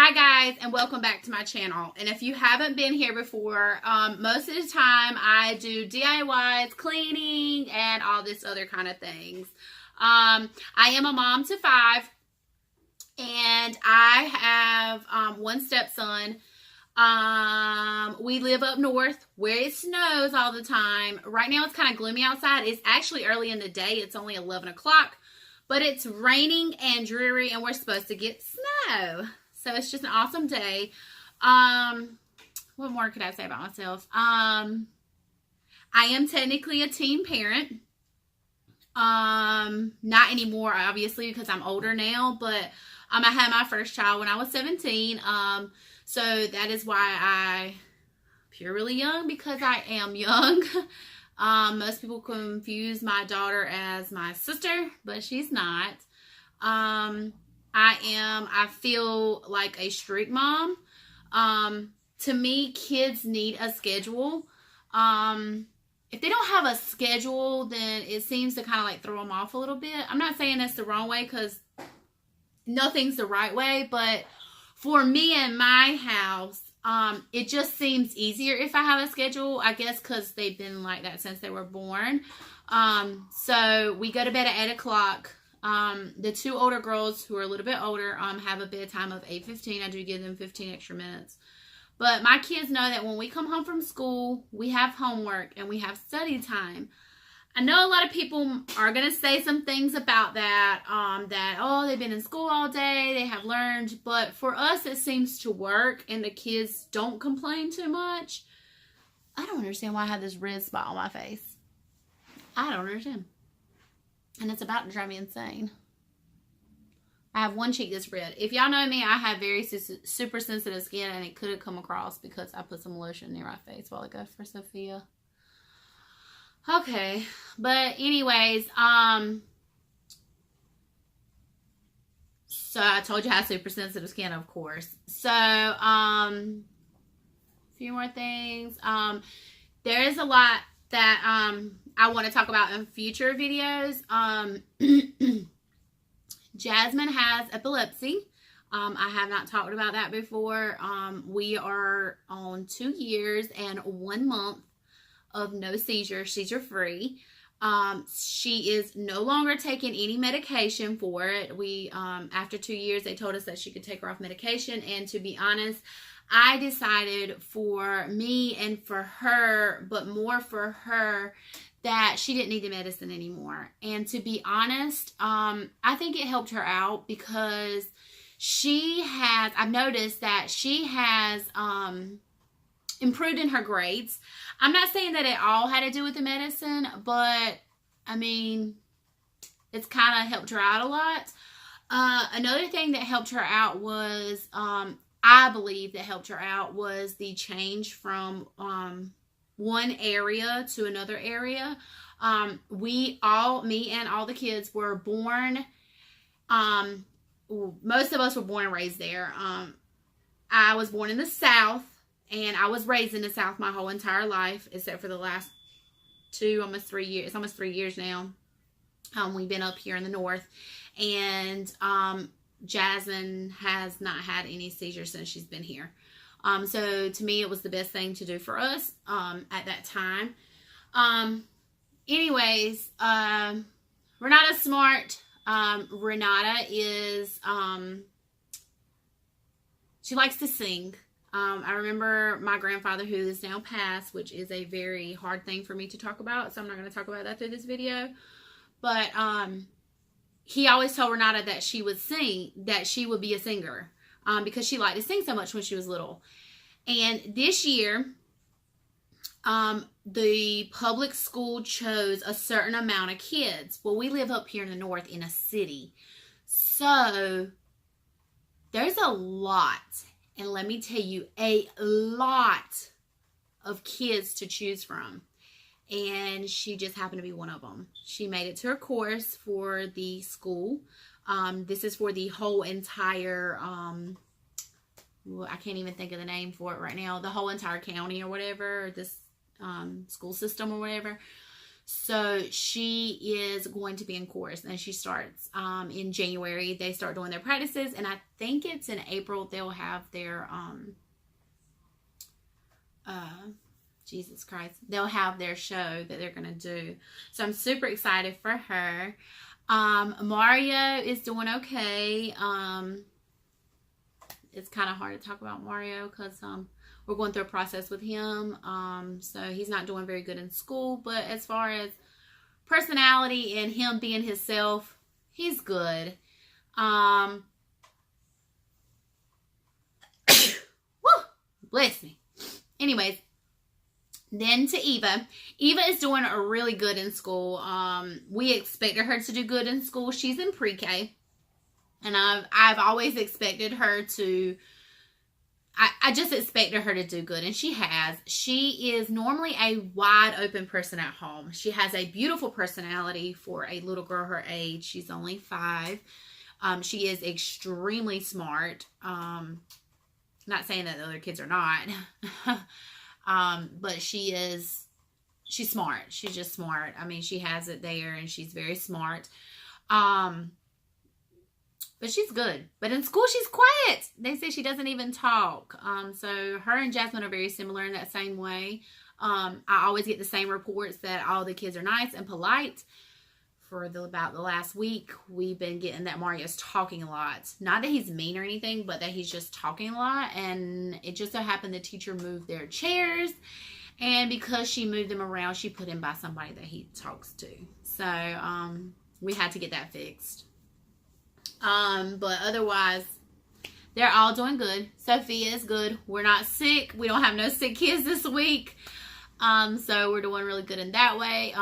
Hi guys, and welcome back to my channel. And if you haven't been here before, most of the time I do DIYs, cleaning, and all this other kind of things. I am a mom to 5, and I have one stepson. We live up north where it snows all the time. Right now it's kind of gloomy outside. It's actually early in the day. It's only 11 o'clock, but it's raining and dreary, and we're supposed to get snow. So it's just an awesome day. What more could I say about myself? I am technically a teen parent. Not anymore, obviously, because I'm older now, but I had my first child when I was 17. So that is why I appear really young, because I am young. Most people confuse my daughter as my sister, but she's not. I feel like a strict mom. To me, kids need a schedule. If they don't have a schedule, then it seems to kind of like throw them off a little bit. I'm not saying that's the wrong way, because nothing's the right way, but for me and my house, it just seems easier if I have a schedule, I guess, because they've been like that since they were born. So we go to bed at 8 o'clock. The 2 older girls who are a little bit older, have a bedtime of 8:15. I do give them 15 extra minutes. But my kids know that when we come home from school, we have homework and we have study time. I know a lot of people are going to say some things about that, oh, they've been in school all day, they have learned. But for us, it seems to work, and the kids don't complain too much. I don't understand why I have this red spot on my face. I don't understand. And it's about to drive me insane. I have one cheek that's red. If y'all know me, I have very super sensitive skin, and it could have come across because I put some lotion near my face while ago for Sophia. Okay, but anyways, so I told you I have super sensitive skin, of course. So, a few more things. There is a lot that I want to talk about in future videos. Jasmine has epilepsy. I have not talked about that before. We are on 2 years and 1 month of no seizures, seizure free. She is no longer taking any medication for it. We, after 2 years, they told us that she could take her off medication. And to be honest, I decided for me and for her, but more for her, that she didn't need the medicine anymore. And to be honest, I think it helped her out, because I've noticed that she has improved in her grades. I'm not saying that it all had to do with the medicine, but I mean, it's kind of helped her out a lot. Another thing that helped her out was, I believe that helped her out was the change from one area to another area. Me and all the kids were born, most of us were born and raised there. I was born in the South, and I was raised in the South my whole entire life, except for the last 2, almost 3 years. It's almost 3 years now. We've been up here in the North, and Jasmine has not had any seizures since she's been here. So to me, it was the best thing to do for us at that time. Anyways, Renata's smart. Renata is, she likes to sing. I remember my grandfather, who is now passed, which is a very hard thing for me to talk about, so I'm not going to talk about that through this video. But he always told Renata that she would sing, that she would be a singer, because she liked to sing so much when she was little. And this year, the public school chose a certain amount of kids. Well, we live up here in the North in a city, so there's a lot. And let me tell you, a lot of kids to choose from. And she just happened to be one of them. She made it to her course for the school. This is for the whole entire, I can't even think of the name for it right now. The whole entire county or whatever, or this school system or whatever. So she is going to be in chorus, and she starts in January. They start doing their practices, and I think it's in April they'll have their Jesus Christ, they'll have their show that they're gonna do. So I'm super excited for her. Mario is doing okay. It's kind of hard to talk about Mario because we're going through a process with him. So he's not doing very good in school, but as far as personality and him being himself, he's good. Woo, bless me. Anyways, then to Eva. Eva is doing really good in school. We expected her to do good in school. She's in pre-K. And I've always expected her to, I just expected her to do good, and she has. She is normally a wide open person at home. She has a beautiful personality for a little girl her age. She's only 5. She is extremely smart. Not saying that the other kids are not, but she's smart. She's just smart. I mean, she has it there, and she's very smart. But she's good. But in school, she's quiet. They say she doesn't even talk. So her and Jasmine are very similar in that same way. I always get the same reports that all the kids are nice and polite. For about the last week, we've been getting that Mario's talking a lot. Not that he's mean or anything, but that he's just talking a lot. And it just so happened the teacher moved their chairs. And because she moved them around, she put him by somebody that he talks to. So we had to get that fixed. But otherwise, they're all doing good. Sophia is good. We're not sick. We don't have no sick kids this week. So we're doing really good in that way.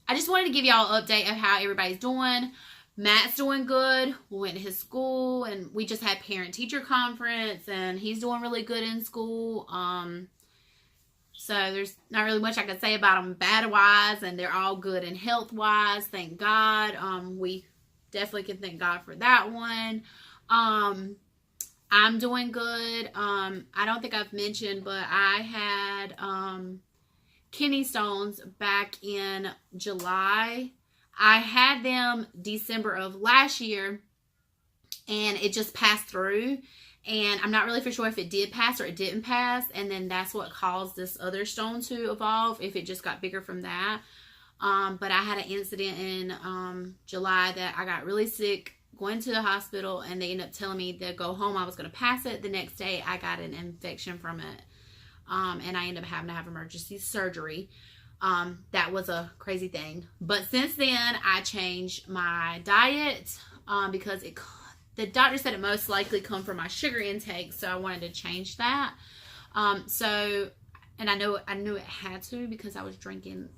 I just wanted to give y'all an update of how everybody's doing. Matt's doing good. We went to his school, and we just had parent-teacher conference, and he's doing really good in school. So there's not really much I can say about them bad-wise, and they're all good and health-wise. Thank God. We definitely can thank God for that one. I'm doing good. I don't think I've mentioned, but I had kidney stones back in July. I had them December of last year, and it just passed through. And I'm not really for sure if it did pass or it didn't pass. And then that's what caused this other stone to evolve, if it just got bigger from that. But I had an incident in July that I got really sick, going to the hospital, and they ended up telling me to go home. I was going to pass it. The next day, I got an infection from it. And I ended up having to have emergency surgery. That was a crazy thing. But since then, I changed my diet because the doctor said it most likely come from my sugar intake. So I wanted to change that. And I knew it had to because I was drinking.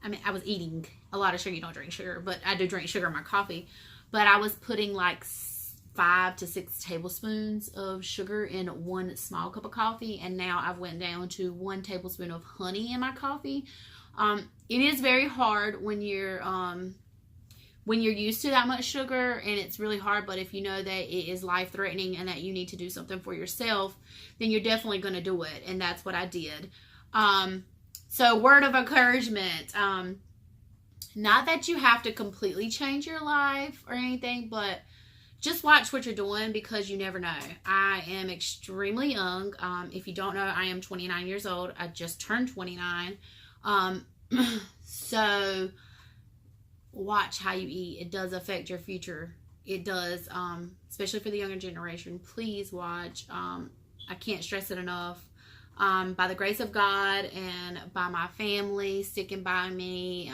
I mean, I was eating a lot of sugar. You don't drink sugar, but I do drink sugar in my coffee. But I was putting like 5 to 6 tablespoons of sugar in 1 small cup of coffee. And now I've went down to 1 tablespoon of honey in my coffee. It is very hard when you're used to that much sugar, and it's really hard. But if you know that it is life-threatening and that you need to do something for yourself, then you're definitely going to do it. And that's what I did. So word of encouragement, not that you have to completely change your life or anything, but just watch what you're doing because you never know. I am extremely young. If you don't know, I am 29 years old. I just turned 29. So watch how you eat. It does affect your future. It does, especially for the younger generation. Please watch. I can't stress it enough. By the grace of God and by my family sticking by me,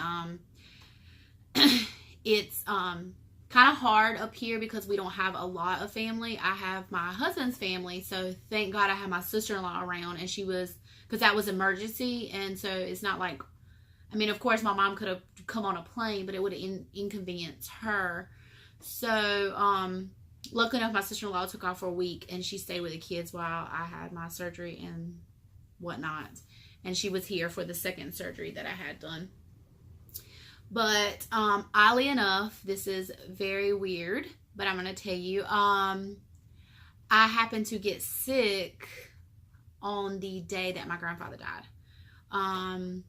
it's kind of hard up here because we don't have a lot of family. I have my husband's family, so thank God I have my sister-in-law around, and she was, because that was emergency, and so it's not like, I mean, of course my mom could have come on a plane, but it would have inconvenienced her. So luckily enough, my sister-in-law took off for a week, and she stayed with the kids while I had my surgery and whatnot, and she was here for the second surgery that I had done. But oddly enough, this is very weird, but I'm going to tell you, I happened to get sick on the day that my grandfather died.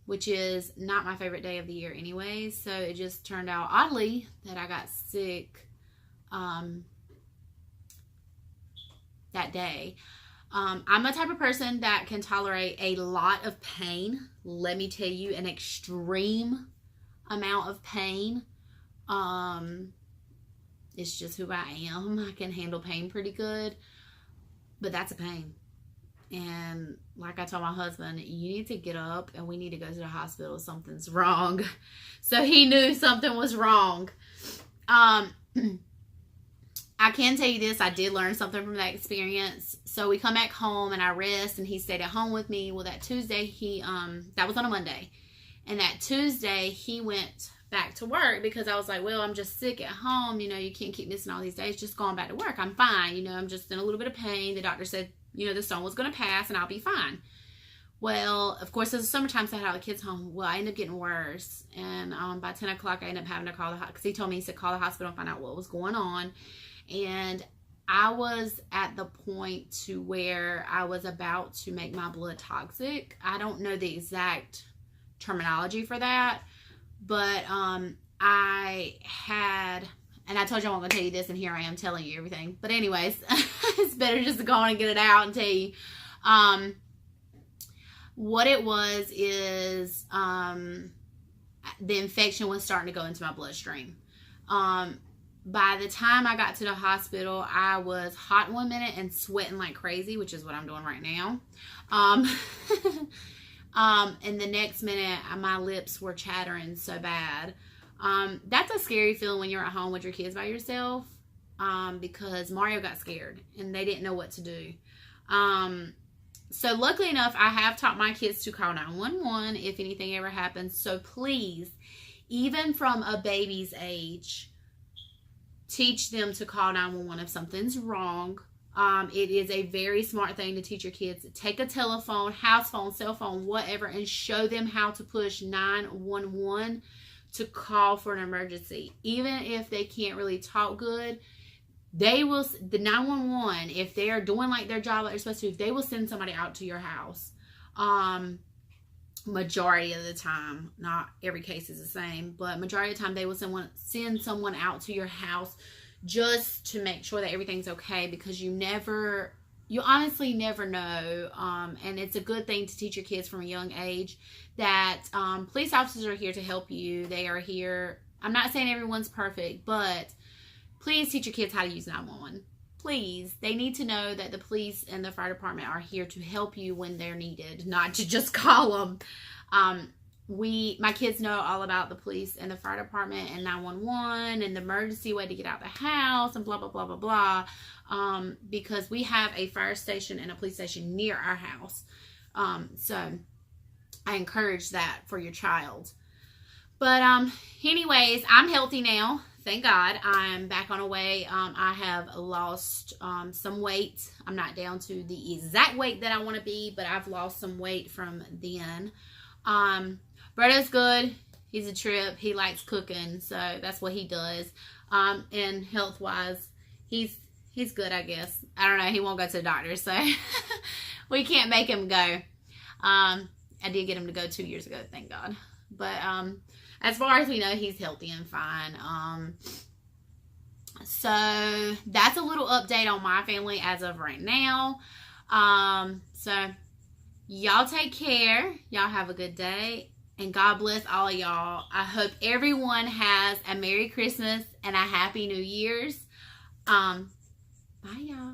which is not my favorite day of the year anyways. So it just turned out oddly that I got sick that day. I'm a type of person that can tolerate a lot of pain. Let me tell you, an extreme amount of pain. It's just who I am. I can handle pain pretty good, but that's a pain. And like I told my husband, you need to get up and we need to go to the hospital. Something's wrong. So he knew something was wrong. I can tell you this, I did learn something from that experience. So we come back home and I rest, and he stayed at home with me. Well, that Tuesday, that was on a Monday. And that Tuesday, he went back to work because I was like, well, I'm just sick at home. You know, you can't keep missing all these days. Just going back to work. I'm fine. You know, I'm just in a little bit of pain. The doctor said, you know, the stone was going to pass and I'll be fine. Well, of course, as the summertime, so I had all the kids home. Well, I ended up getting worse. And by 10 o'clock, I ended up having to call the hospital because he told me, he said, call the hospital and find out what was going on. And I was at the point to where I was about to make my blood toxic. I don't know the exact terminology for that, but I had, and I told you I wasn't going to tell you this, and here I am telling you everything. But anyways, it's better just to go on and get it out and tell you. What it was is the infection was starting to go into my bloodstream. By the time I got to the hospital, I was hot 1 minute and sweating like crazy, which is what I'm doing right now. And the next minute, my lips were chattering so bad. That's a scary feeling when you're at home with your kids by yourself, because Mario got scared and they didn't know what to do. So luckily enough, I have taught my kids to call 911 if anything ever happens. So please, even from a baby's age, teach them to call 911 if something's wrong. It is a very smart thing to teach your kids. Take a telephone, house phone, cell phone, whatever, and show them how to push 911 to call for an emergency. Even if they can't really talk good, they will, the 911, if they are doing like their job like they're supposed to, they will send somebody out to your house. Majority of the time, not every case is the same, but majority of the time they will send someone out to your house just to make sure that everything's okay, because you honestly never know. And it's a good thing to teach your kids from a young age that police officers are here to help you. They are here. I'm not saying everyone's perfect, but please teach your kids how to use 911. Please. They need to know that the police and the fire department are here to help you when they're needed, not to just call them. My kids know all about the police and the fire department and 911 and the emergency way to get out the house and blah, blah, blah, blah, blah. Because we have a fire station and a police station near our house. So I encourage that for your child. But anyways, I'm healthy now. Thank God. I'm back on a way. I have lost some weight. I'm not down to the exact weight that I want to be, but I've lost some weight from then. Bretta's good. He's a trip. He likes cooking, so that's what he does. And health-wise, he's good, I guess. I don't know. He won't go to the doctor, so we can't make him go. I did get him to go 2 years ago, thank God. But as far as we know, he's healthy and fine. So that's a little update on my family as of right now. So y'all take care. Y'all have a good day. And God bless all of y'all. I hope everyone has a Merry Christmas and a Happy New Year's. Bye, y'all.